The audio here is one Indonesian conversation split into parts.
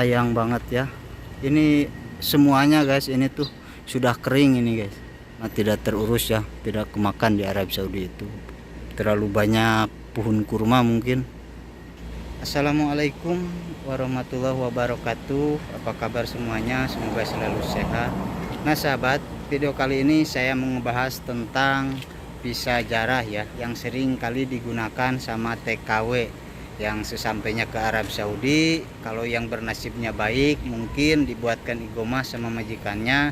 sayang banget ya. Ini semuanya guys, ini tuh sudah kering ini guys. Nah, tidak terurus ya, tidak kemakan di Arab Saudi itu. Terlalu banyak pohon kurma mungkin. Assalamualaikum warahmatullahi wabarakatuh. Apa kabar semuanya? Semoga selalu sehat. Nah sahabat, video kali ini saya mau membahas tentang pisah jarah ya, yang sering kali digunakan sama TKW yang sesampainya ke Arab Saudi. Kalau yang bernasibnya baik mungkin dibuatkan igomah sama majikannya.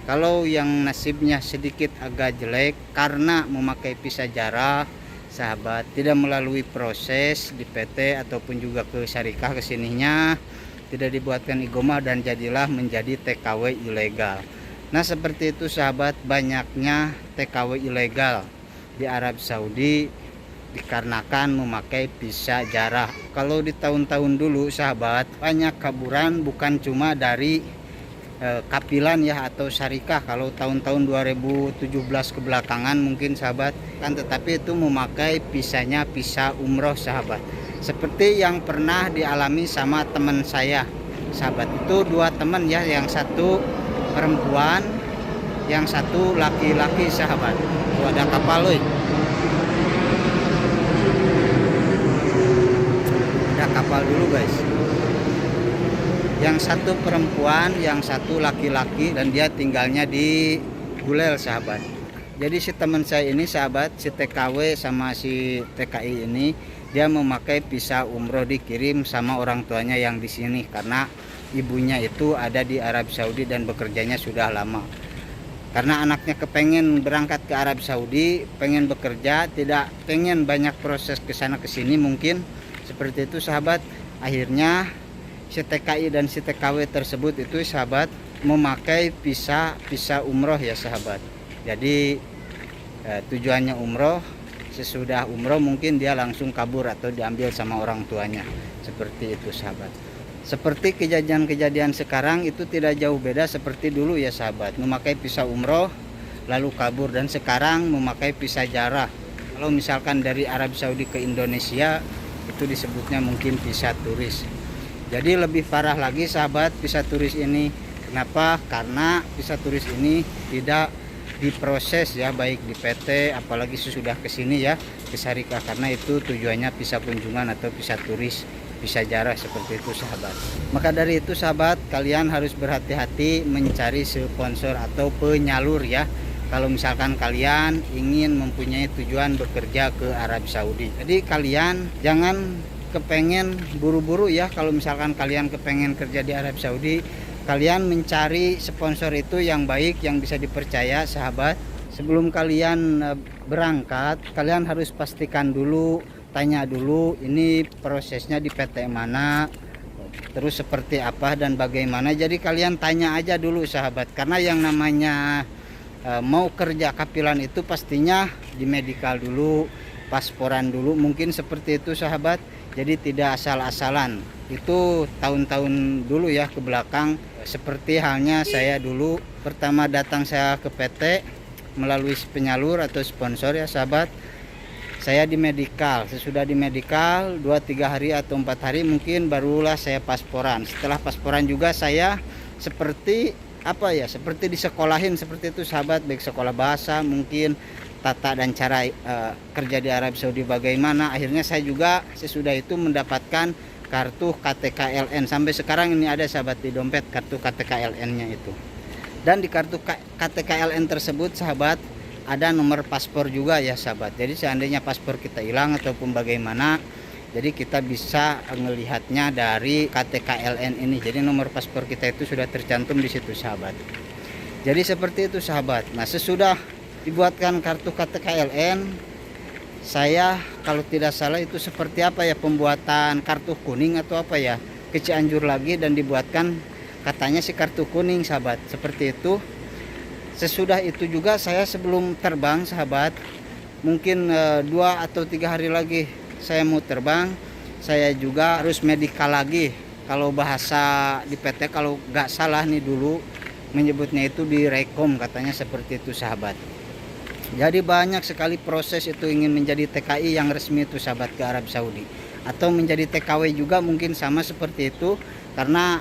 Kalau yang nasibnya sedikit agak jelek karena memakai pisah jarah, sahabat, tidak melalui proses di PT ataupun juga ke syarikah kesininya, tidak dibuatkan igomah dan jadilah menjadi TKW ilegal. Nah seperti itu sahabat, banyaknya TKW ilegal di Arab Saudi dikarenakan memakai pisah jarah. Kalau di tahun-tahun dulu sahabat, banyak kaburan bukan cuma dari kapilan ya atau syarikah. Kalau tahun-tahun 2017 ke belakangan mungkin sahabat kan, tetapi itu memakai pisahnya pisah umroh sahabat, seperti yang pernah dialami sama teman saya sahabat. Itu dua teman ya, yang satu perempuan, yang satu laki-laki sahabat. Tuh ada kapal loh, ada kapal dulu guys. Yang satu perempuan, yang satu laki-laki, dan dia tinggalnya di Gulel sahabat. Jadi si teman saya ini sahabat, si TKW sama si TKI ini, dia memakai visa umroh dikirim sama orang tuanya yang di sini karena ibunya itu ada di Arab Saudi dan bekerjanya sudah lama. Karena anaknya kepengen berangkat ke Arab Saudi, pengen bekerja, tidak pengen banyak proses ke sana ke sini mungkin seperti itu sahabat. Akhirnya si TKI dan si TKW tersebut itu sahabat memakai visa umroh ya sahabat. Jadi tujuannya umroh, sesudah umroh mungkin dia langsung kabur atau diambil sama orang tuanya, seperti itu sahabat. Seperti kejadian-kejadian sekarang itu tidak jauh beda seperti dulu ya sahabat, memakai visa umroh lalu kabur, dan sekarang memakai visa jarah. Kalau misalkan dari Arab Saudi ke Indonesia itu disebutnya mungkin visa turis. Jadi lebih parah lagi sahabat visa turis ini. Kenapa? Karena visa turis ini tidak diproses ya, baik di PT apalagi sesudah kesini ya ke syarikah, karena itu tujuannya visa kunjungan atau visa turis, visa jarah seperti itu sahabat. Maka dari itu sahabat, kalian harus berhati-hati mencari sponsor atau penyalur ya, kalau misalkan kalian ingin mempunyai tujuan bekerja ke Arab Saudi. Jadi kalian jangan kepengen buru-buru ya. Kalau misalkan kalian kepengen kerja di Arab Saudi, kalian mencari sponsor itu yang baik, yang bisa dipercaya sahabat. Sebelum kalian berangkat, kalian harus pastikan dulu, tanya dulu ini prosesnya di PT mana, terus seperti apa dan bagaimana. Jadi kalian tanya aja dulu sahabat, karena yang namanya mau kerja kapilan itu pastinya di medical dulu, pasporan dulu, mungkin seperti itu sahabat. Jadi tidak asal-asalan. Itu tahun-tahun dulu ya ke belakang, seperti halnya saya dulu pertama datang saya ke PT melalui penyalur atau sponsor ya sahabat. Saya di medical, sesudah di medical 2-3 hari atau 4 hari mungkin barulah saya pasporan. Setelah pasporan juga saya seperti apa ya, seperti disekolahin seperti itu sahabat, baik sekolah bahasa mungkin, tata dan cara kerja di Arab Saudi bagaimana. Akhirnya saya juga sesudah itu mendapatkan kartu KTKLN. Sampai sekarang ini ada sahabat di dompet kartu KTKLN-nya itu. Dan di kartu KTKLN tersebut sahabat ada nomor paspor juga ya sahabat. Jadi seandainya paspor kita hilang ataupun bagaimana, jadi kita bisa melihatnya dari KTKLN ini. Jadi nomor paspor kita itu sudah tercantum di situ sahabat. Jadi seperti itu sahabat. Nah sesudah dibuatkan kartu KTKLN, saya kalau tidak salah itu seperti apa ya, pembuatan kartu kuning atau apa ya, ke Cianjur lagi dan dibuatkan katanya si kartu kuning sahabat, seperti itu. Sesudah itu juga saya sebelum terbang sahabat, mungkin 2 atau 3 hari lagi saya mau terbang, saya juga harus medical lagi. Kalau bahasa di PT kalau nggak salah nih dulu menyebutnya itu di rekom, katanya seperti itu sahabat. Jadi banyak sekali proses itu ingin menjadi TKI yang resmi itu sahabat ke Arab Saudi, atau menjadi TKW juga mungkin sama seperti itu. karena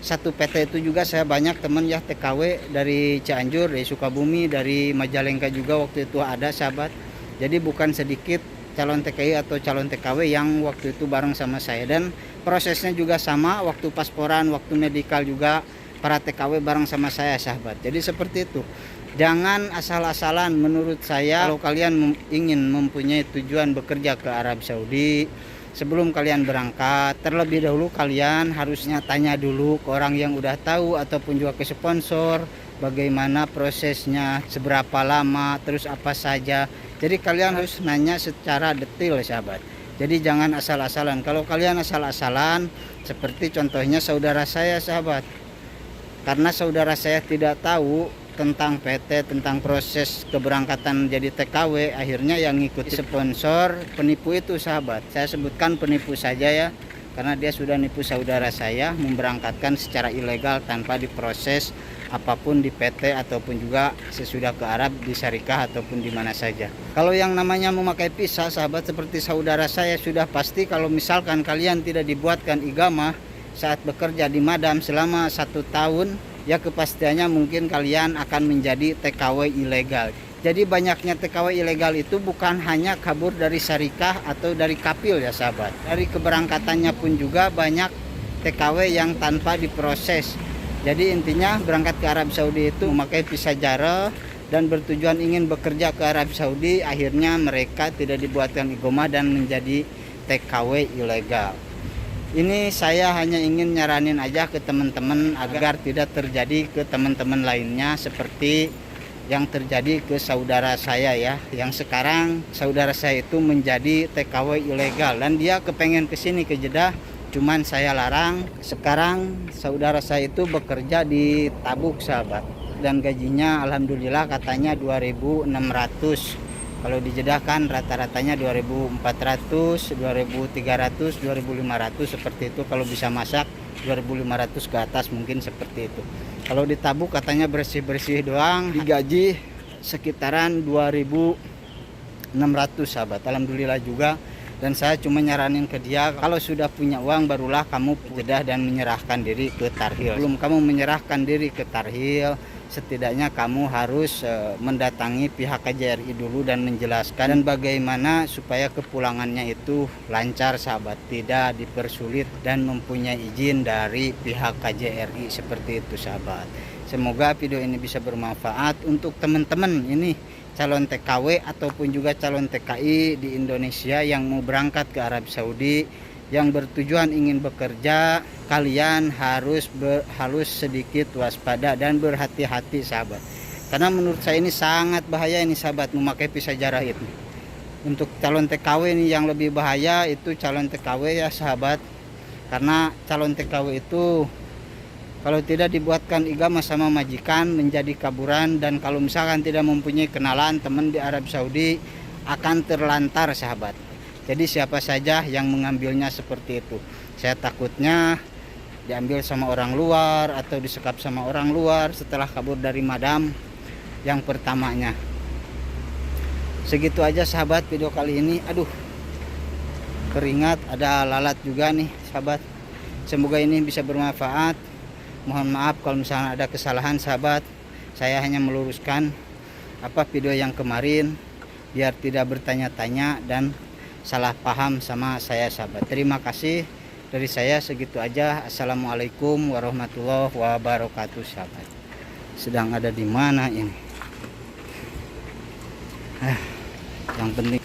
satu PT itu juga saya banyak teman ya TKW dari Cianjur, dari Sukabumi, dari Majalengka juga waktu itu ada sahabat. Jadi bukan sedikit calon TKI atau calon TKW yang waktu itu bareng sama saya, dan prosesnya juga sama, waktu pasporan, waktu medikal juga para TKW bareng sama saya sahabat. Jadi seperti itu. Jangan asal-asalan menurut saya. Kalau kalian ingin mempunyai tujuan bekerja ke Arab Saudi, sebelum kalian berangkat, terlebih dahulu kalian harusnya tanya dulu ke orang yang udah tahu ataupun juga ke sponsor bagaimana prosesnya, seberapa lama, terus apa saja. Jadi kalian harus nanya secara detail sahabat. Jadi jangan asal-asalan. Kalau kalian asal-asalan, seperti contohnya saudara saya sahabat, karena saudara saya tidak tahu tentang PT, tentang proses keberangkatan jadi TKW, akhirnya yang ngikuti sponsor penipu itu sahabat. Saya sebutkan penipu saja ya, karena dia sudah nipu saudara saya memberangkatkan secara ilegal tanpa diproses apapun di PT ataupun juga sesudah ke Arab di syarikah ataupun di mana saja. Kalau yang namanya memakai visa sahabat, seperti saudara saya sudah pasti kalau misalkan kalian tidak dibuatkan igamah saat bekerja di Madam selama 1 tahun, ya kepastiannya mungkin kalian akan menjadi TKW ilegal. Jadi banyaknya TKW ilegal itu bukan hanya kabur dari syarikah atau dari kapil ya sahabat. Dari keberangkatannya pun juga banyak TKW yang tanpa diproses. Jadi intinya berangkat ke Arab Saudi itu memakai visa jara dan bertujuan ingin bekerja ke Arab Saudi, akhirnya mereka tidak dibuatkan iqamah dan menjadi TKW ilegal. Ini saya hanya ingin nyaranin aja ke teman-teman agar tidak terjadi ke teman-teman lainnya seperti yang terjadi ke saudara saya ya, yang sekarang saudara saya itu menjadi TKW ilegal dan dia kepengen kesini ke Jeddah, cuman saya larang. Sekarang saudara saya itu bekerja di Tabuk sahabat, dan gajinya alhamdulillah katanya 2.600. Kalau di Jeddah kan rata-ratanya 2.400, 2.300, 2.500 seperti itu. Kalau bisa masak 2.500 ke atas mungkin seperti itu. Kalau di Tabuk katanya bersih-bersih doang digaji sekitaran 2.600 sahabat. Alhamdulillah juga. Dan saya cuma nyaranin ke dia, kalau sudah punya uang barulah kamu Jeddah dan menyerahkan diri ke tarhil. Belum kamu menyerahkan diri ke tarhil, setidaknya kamu harus mendatangi pihak KJRI dulu dan menjelaskan dan bagaimana supaya kepulangannya itu lancar sahabat, tidak dipersulit dan mempunyai izin dari pihak KJRI seperti itu sahabat. Semoga video ini bisa bermanfaat untuk teman-teman ini calon TKW ataupun juga calon TKI di Indonesia yang mau berangkat ke Arab Saudi, yang bertujuan ingin bekerja. Kalian harus sedikit waspada dan berhati-hati sahabat, karena menurut saya ini sangat bahaya ini sahabat memakai visa jarah itu. Untuk calon TKW ini yang lebih bahaya itu calon TKW ya sahabat, karena calon TKW itu kalau tidak dibuatkan iqamah sama majikan menjadi kaburan, dan kalau misalkan tidak mempunyai kenalan teman di Arab Saudi akan terlantar sahabat. Jadi siapa saja yang mengambilnya seperti itu, saya takutnya diambil sama orang luar atau disekap sama orang luar setelah kabur dari Madam yang pertamanya. Segitu aja sahabat video kali ini. Aduh, keringat, ada lalat juga nih sahabat. Semoga ini bisa bermanfaat. Mohon maaf kalau misalnya ada kesalahan sahabat. Saya hanya meluruskan video yang kemarin biar tidak bertanya-tanya dan salah paham sama saya sahabat. Terima kasih dari saya, segitu aja. Assalamualaikum warahmatullahi wabarakatuh sahabat. Sedang ada di mana ini? Yang penting